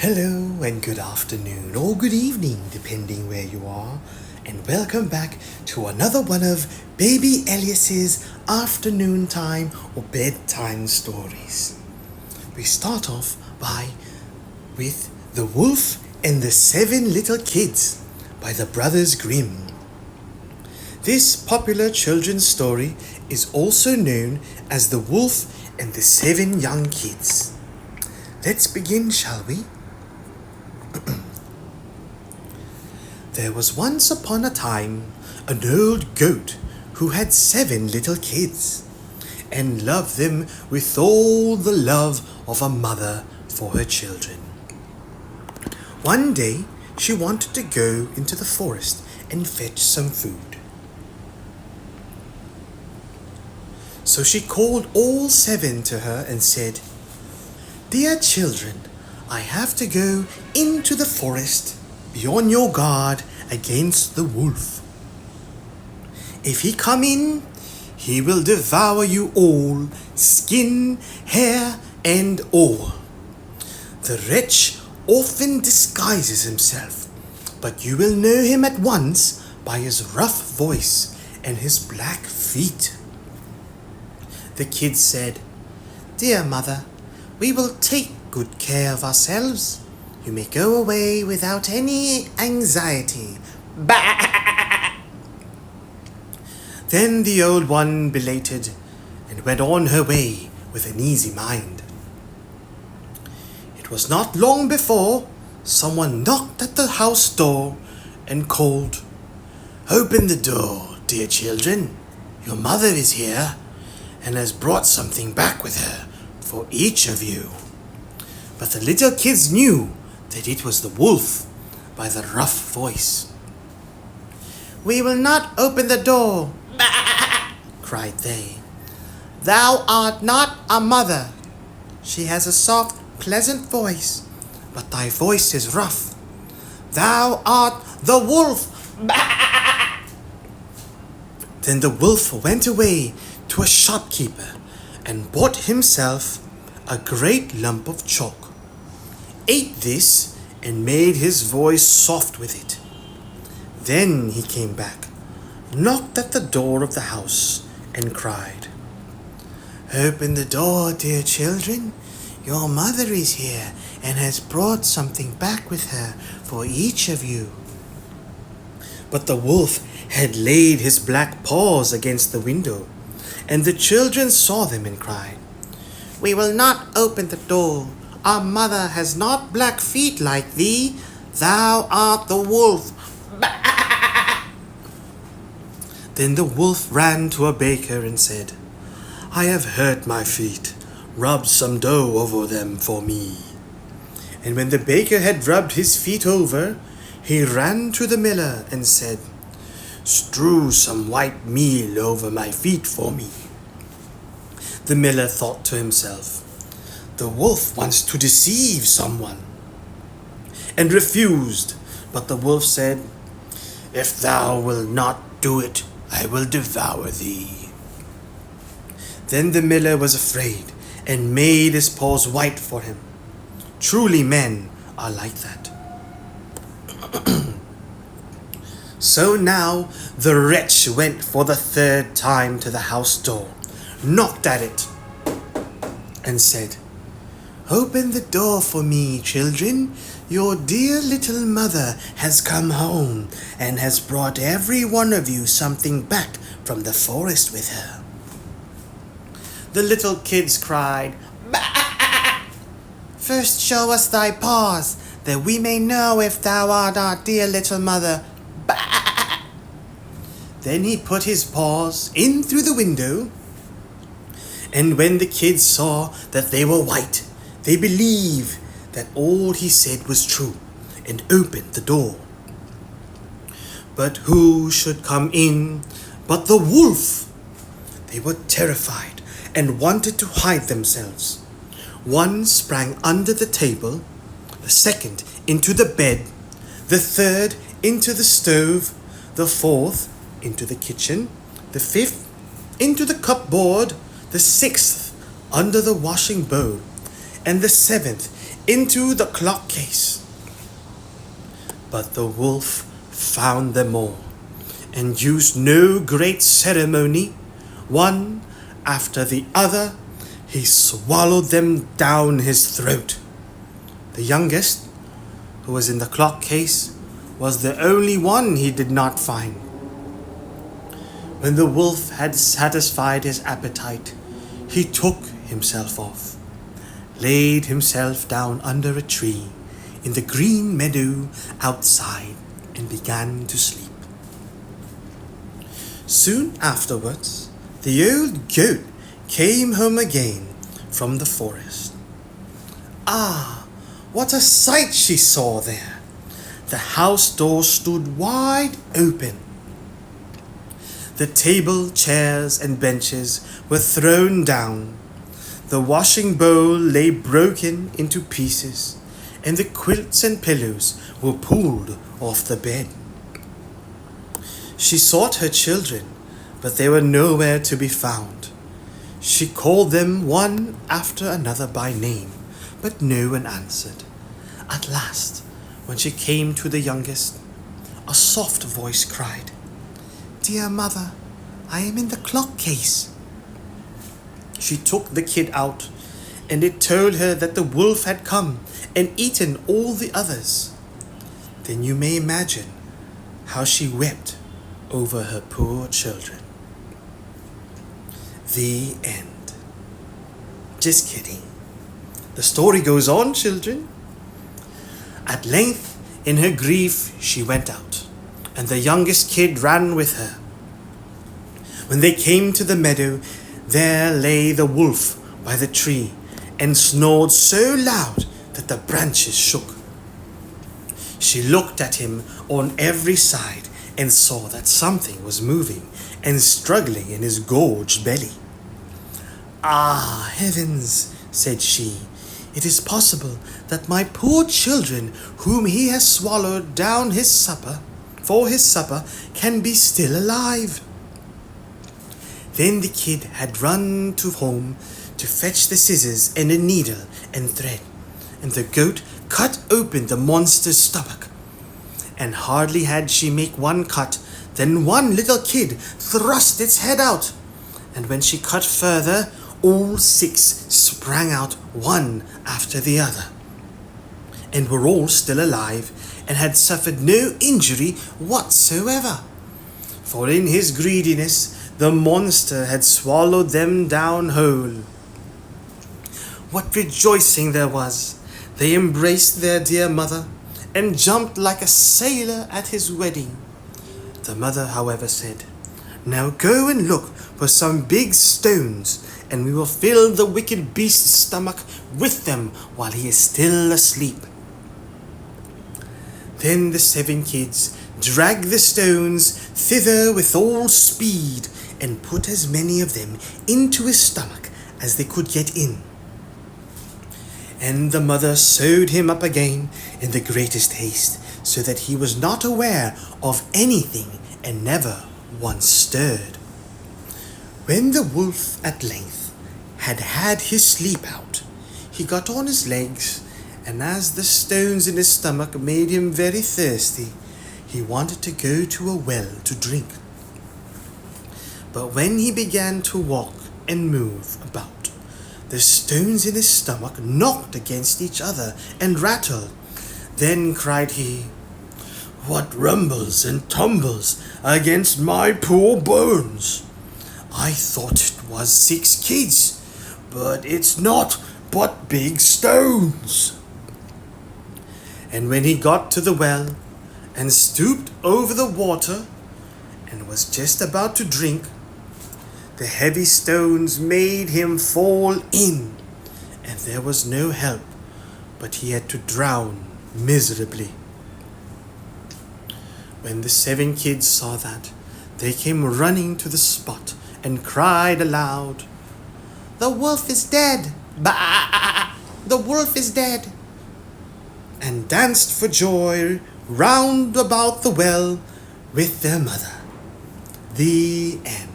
Hello and good afternoon or good evening depending where you are, and welcome back to another one of Baby Elias's afternoon time or bedtime stories. We start off with The Wolf and the Seven Little Kids by the Brothers Grimm. This popular children's story is also known as The Wolf and the Seven Young Kids. Let's begin, shall we? There was once upon a time an old goat who had 7 little kids and loved them with all the love of a mother for her children. One day she wanted to go into the forest and fetch some food. So she called all 7 to her and said, "Dear children, I have to go into the forest. Be on your guard against the wolf. If he come in, he will devour you all, skin, hair, and all. The wretch often disguises himself, but you will know him at once by his rough voice and his black feet." The kids said, "Dear mother, we will take good care of ourselves. You may go away without any anxiety." Bah! Then the old one belated and went on her way with an easy mind. It was not long before someone knocked at the house door and called, "Open the door, dear children. Your mother is here and has brought something back with her for each of you." But the little kids knew that it was the wolf by the rough voice. "We will not open the door," cried they. "Thou art not a mother. She has a soft, pleasant voice, but thy voice is rough. Thou art the wolf." Then the wolf went away to a shopkeeper and bought himself a great lump of chalk, ate this, and made his voice soft with it. Then he came back, knocked at the door of the house, and cried, "Open the door, dear children. Your mother is here and has brought something back with her for each of you." But the wolf had laid his black paws against the window, and the children saw them and cried, "We will not open the door. Our mother has not black feet like thee. Thou art the wolf." Then the wolf ran to a baker and said, "I have hurt my feet. Rub some dough over them for me." And when the baker had rubbed his feet over, he ran to the miller and said, "Strew some white meal over my feet for me." The miller thought to himself, "The wolf wants to deceive someone," and refused. But the wolf said, "If thou wilt not do it, I will devour thee." Then the miller was afraid and made his paws white for him. Truly men are like that. So now the wretch went for the 3rd time to the house door, knocked at it, and said, "Open the door for me, children. Your dear little mother has come home and has brought every one of you something back from the forest with her." The little kids cried, "Bah! First show us thy paws, that we may know if thou art our dear little mother." Bah! Then he put his paws in through the window, and when the kids saw that they were white, they believed that all he said was true and opened the door. But who should come in but the wolf? They were terrified and wanted to hide themselves. One sprang under the table, the second into the bed, the third into the stove, the fourth into the kitchen, the fifth into the cupboard, the sixth under the washing bowl, and the 7th into the clock case. But the wolf found them all, and used no great ceremony. One after the other, he swallowed them down his throat. The youngest, who was in the clock case, was the only one he did not find. When the wolf had satisfied his appetite, he took himself off, laid himself down under a tree in the green meadow outside, and began to sleep. Soon afterwards, the old goat came home again from the forest. Ah, what a sight she saw there! The house door stood wide open. The table, chairs, and benches were thrown down. The washing bowl lay broken into pieces, and the quilts and pillows were pulled off the bed. She sought her children, but they were nowhere to be found. She called them one after another by name, but no one answered. At last, when she came to the youngest, a soft voice cried, "Dear mother, I am in the clock case." She took the kid out, and it told her that the wolf had come and eaten all the others. Then you may imagine how she wept over her poor children. The end. Just kidding. The story goes on, children. At length, in her grief, she went out, and the youngest kid ran with her. When they came to the meadow, there lay the wolf by the tree, and snored so loud that the branches shook. She looked at him on every side and saw that something was moving and struggling in his gorged belly. "Ah, heavens," said she, "it is possible that my poor children, whom he has swallowed down for his supper, can be still alive." Then the kid had run to home to fetch the scissors and a needle and thread, and the goat cut open the monster's stomach. And hardly had she make one cut, then one little kid thrust its head out, and when she cut further, all 6 sprang out one after the other, and were all still alive, and had suffered no injury whatsoever. For in his greediness, the monster had swallowed them down whole. What rejoicing there was! They embraced their dear mother, and jumped like a sailor at his wedding. The mother, however, said, "Now go and look for some big stones, and we will fill the wicked beast's stomach with them while he is still asleep." Then the 7 kids dragged the stones thither with all speed, and put as many of them into his stomach as they could get in. And the mother sewed him up again in the greatest haste, so that he was not aware of anything and never once stirred. When the wolf at length had had his sleep out, he got on his legs, and as the stones in his stomach made him very thirsty, he wanted to go to a well to drink. But when he began to walk and move about, the stones in his stomach knocked against each other and rattled. Then cried he, "What rumbles and tumbles against my poor bones? I thought it was 6 kids, but it's not but big stones." And when he got to the well and stooped over the water and was just about to drink, the heavy stones made him fall in, and there was no help, but he had to drown miserably. When the 7 kids saw that, they came running to the spot and cried aloud, "The wolf is dead! Bah! The wolf is dead!" and danced for joy round about the well with their mother. The end.